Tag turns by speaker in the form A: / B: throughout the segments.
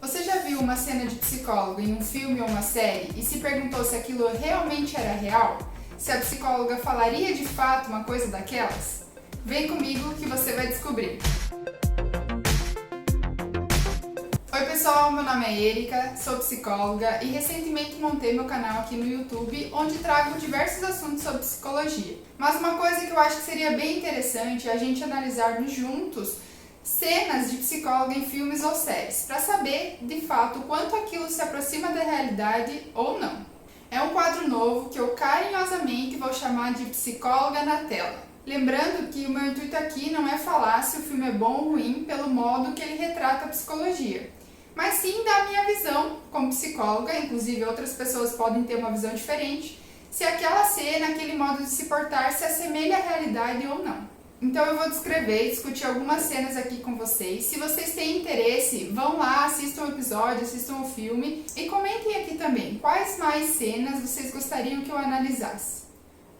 A: Você já viu uma cena de psicólogo em um filme ou uma série e se perguntou se aquilo realmente era real? Se a psicóloga falaria de fato uma coisa daquelas? Vem comigo que você vai descobrir! Oi pessoal, meu nome é Erika, sou psicóloga e recentemente montei meu canal aqui no YouTube, onde trago diversos assuntos sobre psicologia. Mas uma coisa que eu acho que seria bem interessante é a gente analisarmos juntos cenas de psicóloga em filmes ou séries, para saber de fato o quanto aquilo se aproxima da realidade ou não. É um quadro novo que eu carinhosamente vou chamar de Psicóloga na Tela. Lembrando que o meu intuito aqui não é falar se o filme é bom ou ruim pelo modo que ele retrata a psicologia, mas sim da minha visão como psicóloga, inclusive outras pessoas podem ter uma visão diferente, se aquela cena, aquele modo de se portar se assemelha à realidade ou não. Então eu vou descrever e discutir algumas cenas aqui com vocês. Se vocês têm interesse, vão lá, assistam o episódio, assistam o filme e comentem aqui também quais mais cenas vocês gostariam que eu analisasse.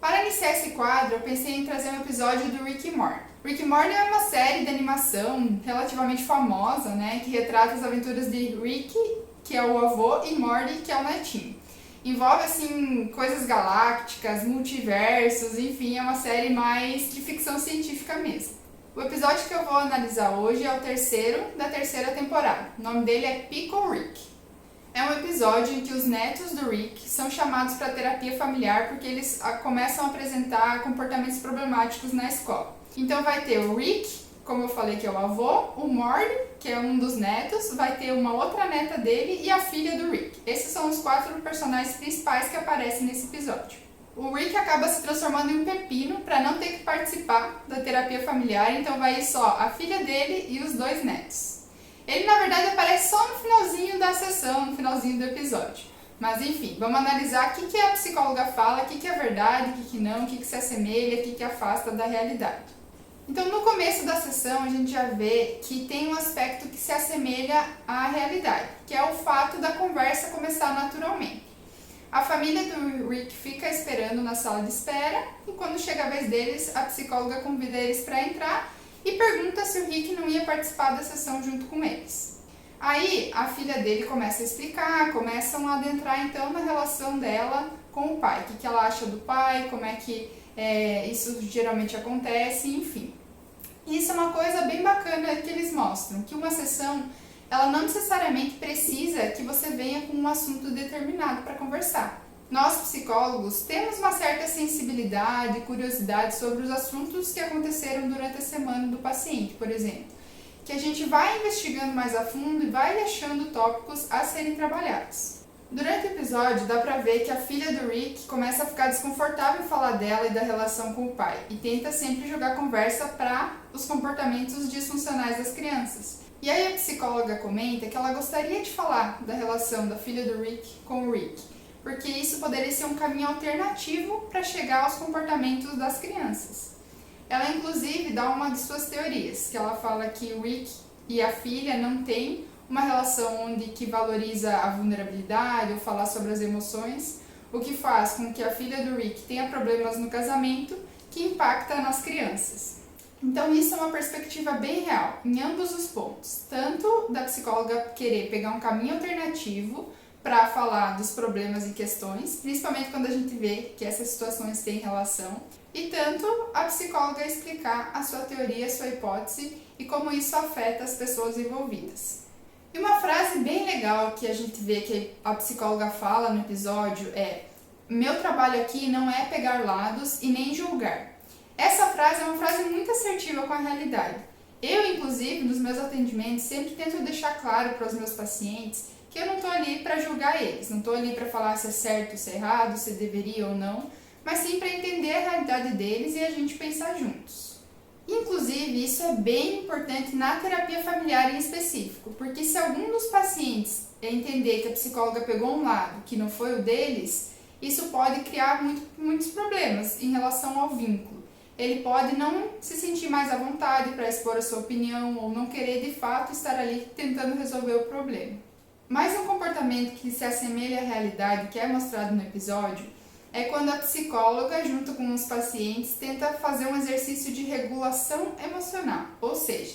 A: Para iniciar esse quadro, eu pensei em trazer um episódio do Rick e Morty. Rick e Morty é uma série de animação relativamente famosa, que retrata as aventuras de Rick, que é o avô, e Morty, que é o netinho. Envolve, coisas galácticas, multiversos, enfim, é uma série mais de ficção científica mesmo. O episódio que eu vou analisar hoje é o terceiro da terceira temporada. O nome dele é Pickle Rick. É um episódio em que os netos do Rick são chamados para terapia familiar porque eles começam a apresentar comportamentos problemáticos na escola. Então vai ter o Rick, como eu falei que é o avô, o Morty, que é um dos netos, vai ter uma outra neta dele e a filha do Rick. Esses são os 4 personagens principais que aparecem nesse episódio. O Rick acaba se transformando em um pepino para não ter que participar da terapia familiar, então vai só a filha dele e os 2 netos. Ele na verdade aparece só no finalzinho da sessão, no finalzinho do episódio. Mas enfim, vamos analisar o que a psicóloga fala, o que é verdade, o que não, o que se assemelha, o que afasta da realidade. Então, no começo da sessão, a gente já vê que tem um aspecto que se assemelha à realidade, que é o fato da conversa começar naturalmente. A família do Rick fica esperando na sala de espera e quando chega a vez deles, a psicóloga convida eles para entrar e pergunta se o Rick não ia participar da sessão junto com eles. Aí, a filha dele começa a explicar, começam a adentrar então na relação dela com o pai, o que ela acha do pai, como é que isso geralmente acontece, enfim. Isso é uma coisa bem bacana que eles mostram, que uma sessão, ela não necessariamente precisa que você venha com um assunto determinado para conversar. Nós, psicólogos, temos uma certa sensibilidade e curiosidade sobre os assuntos que aconteceram durante a semana do paciente, por exemplo, que a gente vai investigando mais a fundo e vai achando tópicos a serem trabalhados. Durante o episódio, dá pra ver que a filha do Rick começa a ficar desconfortável em falar dela e da relação com o pai e tenta sempre jogar conversa para os comportamentos disfuncionais das crianças. E aí a psicóloga comenta que ela gostaria de falar da relação da filha do Rick com o Rick, porque isso poderia ser um caminho alternativo para chegar aos comportamentos das crianças. Ela inclusive dá uma de suas teorias, que ela fala que o Rick e a filha não têm uma relação onde que valoriza a vulnerabilidade ou falar sobre as emoções, o que faz com que a filha do Rick tenha problemas no casamento que impacta nas crianças. Então isso é uma perspectiva bem real, em ambos os pontos, tanto da psicóloga querer pegar um caminho alternativo para falar dos problemas e questões, principalmente quando a gente vê que essas situações têm relação, e tanto a psicóloga explicar a sua teoria, a sua hipótese e como isso afeta as pessoas envolvidas. E uma frase bem legal que a gente vê que a psicóloga fala no episódio é: meu trabalho aqui não é pegar lados e nem julgar. Essa frase é uma frase muito assertiva com a realidade. Eu, inclusive, nos meus atendimentos, sempre tento deixar claro para os meus pacientes que eu não estou ali para julgar eles, não estou ali para falar se é certo, se é errado, se deveria ou não, mas sim para entender a realidade deles e a gente pensar juntos. Inclusive, isso é bem importante na terapia familiar em específico, porque se algum dos pacientes entender que a psicóloga pegou um lado que não foi o deles, isso pode criar muitos problemas em relação ao vínculo. Ele pode não se sentir mais à vontade para expor a sua opinião ou não querer de fato estar ali tentando resolver o problema. Mais um comportamento que se assemelha à realidade que é mostrado no episódio é quando a psicóloga, junto com os pacientes, tenta fazer um exercício de regulação emocional, ou seja,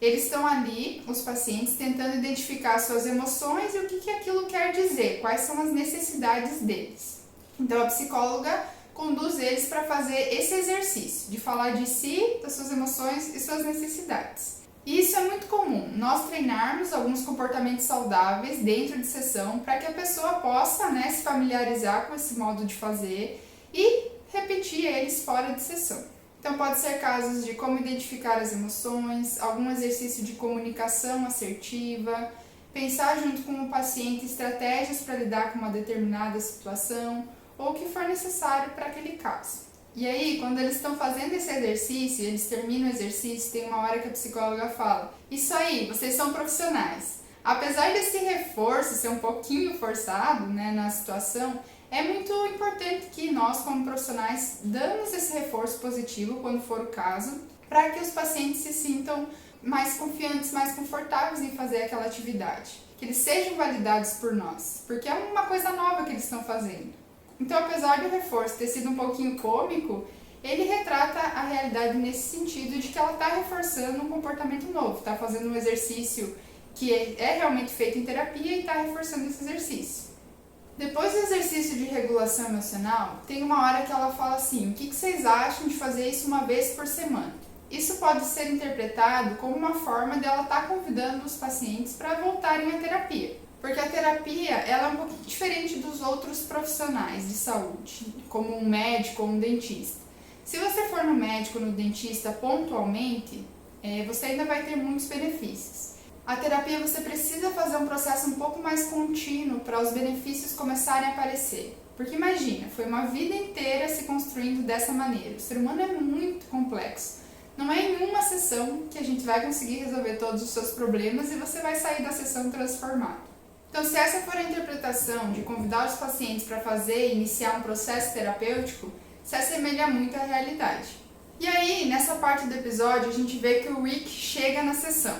A: Eles estão ali, os pacientes, tentando identificar suas emoções e o que aquilo quer dizer, quais são as necessidades deles. Então a psicóloga conduz eles para fazer esse exercício, de falar de si, das suas emoções e suas necessidades. E isso é muito comum, nós treinarmos alguns comportamentos saudáveis dentro de sessão para que a pessoa possa, se familiarizar com esse modo de fazer e repetir eles fora de sessão. Então pode ser casos de como identificar as emoções, algum exercício de comunicação assertiva, pensar junto com o paciente estratégias para lidar com uma determinada situação ou o que for necessário para aquele caso. E aí, quando eles estão fazendo esse exercício, eles terminam o exercício, tem uma hora que a psicóloga fala: isso aí, vocês são profissionais. Apesar desse reforço ser um pouquinho forçado, na situação, é muito importante que nós, como profissionais, damos esse reforço positivo, quando for o caso, para que os pacientes se sintam mais confiantes, mais confortáveis em fazer aquela atividade. Que eles sejam validados por nós, porque é uma coisa nova que eles estão fazendo. Então, apesar do reforço ter sido um pouquinho cômico, ele retrata a realidade nesse sentido de que ela está reforçando um comportamento novo, está fazendo um exercício que é realmente feito em terapia e está reforçando esse exercício. Depois do exercício de regulação emocional, tem uma hora que ela fala assim: o que vocês acham de fazer isso uma vez por semana? Isso pode ser interpretado como uma forma dela estar convidando os pacientes para voltarem à terapia. Porque a terapia ela é um pouquinho diferente dos outros profissionais de saúde, como um médico ou um dentista. Se você for no médico ou no dentista pontualmente, você ainda vai ter muitos benefícios. A terapia você precisa fazer um processo um pouco mais contínuo para os benefícios começarem a aparecer. Porque imagina, foi uma vida inteira se construindo dessa maneira. O ser humano é muito complexo. Não é em uma sessão que a gente vai conseguir resolver todos os seus problemas e você vai sair da sessão transformado. Então, se essa for a interpretação de convidar os pacientes para fazer e iniciar um processo terapêutico, se assemelha muito à realidade. E aí, nessa parte do episódio, a gente vê que o Rick chega na sessão.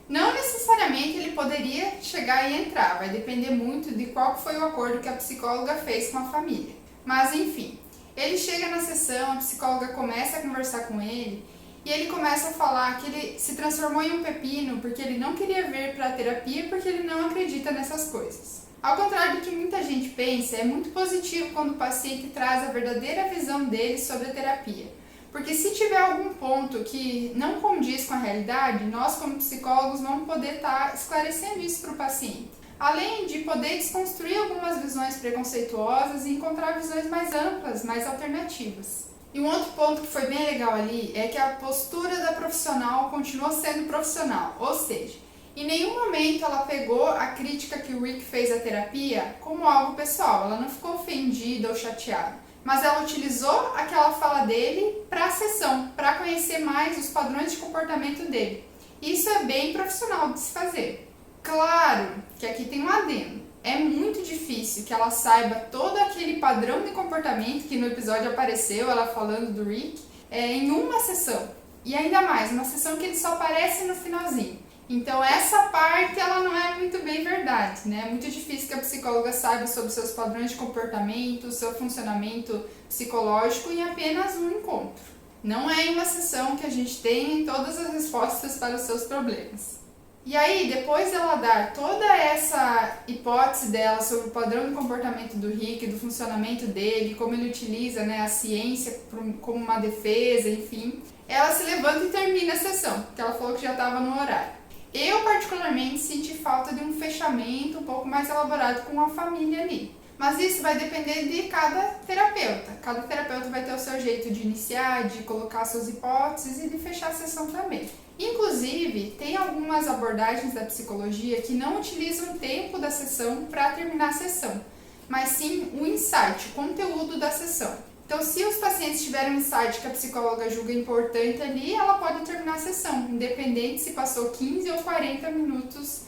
A: Não necessariamente ele poderia chegar e entrar, vai depender muito de qual foi o acordo que a psicóloga fez com a família. Mas, enfim, ele chega na sessão, a psicóloga começa a conversar com ele, e ele começa a falar que ele se transformou em um pepino porque ele não queria vir para a terapia porque ele não acredita nessas coisas. Ao contrário do que muita gente pensa, é muito positivo quando o paciente traz a verdadeira visão dele sobre a terapia. Porque se tiver algum ponto que não condiz com a realidade, nós como psicólogos vamos poder estar esclarecendo isso para o paciente. Além de poder desconstruir algumas visões preconceituosas e encontrar visões mais amplas, mais alternativas. E um outro ponto que foi bem legal ali é que a postura da profissional continuou sendo profissional, ou seja, em nenhum momento ela pegou a crítica que o Rick fez à terapia como algo pessoal, ela não ficou ofendida ou chateada, mas ela utilizou aquela fala dele para a sessão, para conhecer mais os padrões de comportamento dele. Isso é bem profissional de se fazer. Claro que aqui tem um adendo. É muito difícil que ela saiba todo aquele padrão de comportamento que no episódio apareceu, ela falando do Rick, em uma sessão. E ainda mais, uma sessão que ele só aparece no finalzinho. Então essa parte ela não é muito bem verdade, É muito difícil que a psicóloga saiba sobre seus padrões de comportamento, seu funcionamento psicológico em apenas um encontro. Não é em uma sessão que a gente tem todas as respostas para os seus problemas. E aí, depois dela dar toda essa hipótese dela sobre o padrão de comportamento do Rick, do funcionamento dele, como ele utiliza a ciência como uma defesa, enfim, ela se levanta e termina a sessão, porque ela falou que já estava no horário. Eu, particularmente, senti falta de um fechamento um pouco mais elaborado com a família ali. Mas isso vai depender de cada terapeuta. Cada terapeuta vai ter o seu jeito de iniciar, de colocar suas hipóteses e de fechar a sessão também. Inclusive, tem algumas abordagens da psicologia que não utilizam o tempo da sessão para terminar a sessão, mas sim o insight, o conteúdo da sessão. Então, se os pacientes tiverem um insight que a psicóloga julga importante ali, ela pode terminar a sessão, independente se passou 15 ou 40 minutos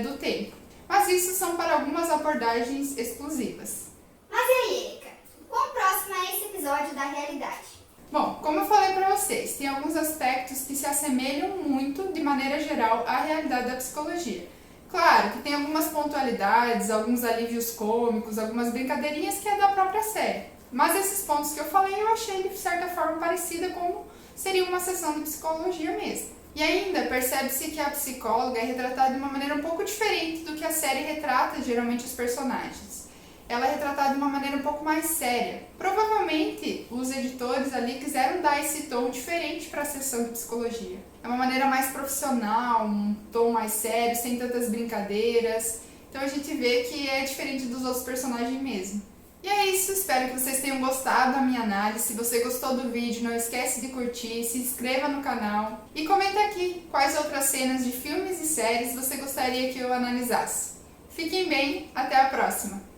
A: do tempo. Mas isso são para algumas abordagens exclusivas.
B: Mas e aí, Erika? Quão próximo é esse episódio da realidade?
A: Bom, como eu falei para vocês, tem alguns aspectos que se assemelham muito, de maneira geral, à realidade da psicologia. Claro que tem algumas pontualidades, alguns alívios cômicos, algumas brincadeirinhas que é da própria série. Mas esses pontos que eu falei, eu achei de certa forma parecida como seria uma sessão de psicologia mesmo. E ainda percebe-se que a psicóloga é retratada de uma maneira um pouco diferente do que a série retrata geralmente os personagens. Ela é retratada de uma maneira um pouco mais séria. Provavelmente os editores ali quiseram dar esse tom diferente para a sessão de psicologia. É uma maneira mais profissional, um tom mais sério, sem tantas brincadeiras. Então a gente vê que é diferente dos outros personagens mesmo. E é isso, espero que vocês tenham gostado da minha análise. Se você gostou do vídeo, não esquece de curtir, se inscreva no canal e comenta aqui quais outras cenas de filmes e séries você gostaria que eu analisasse. Fiquem bem, até a próxima!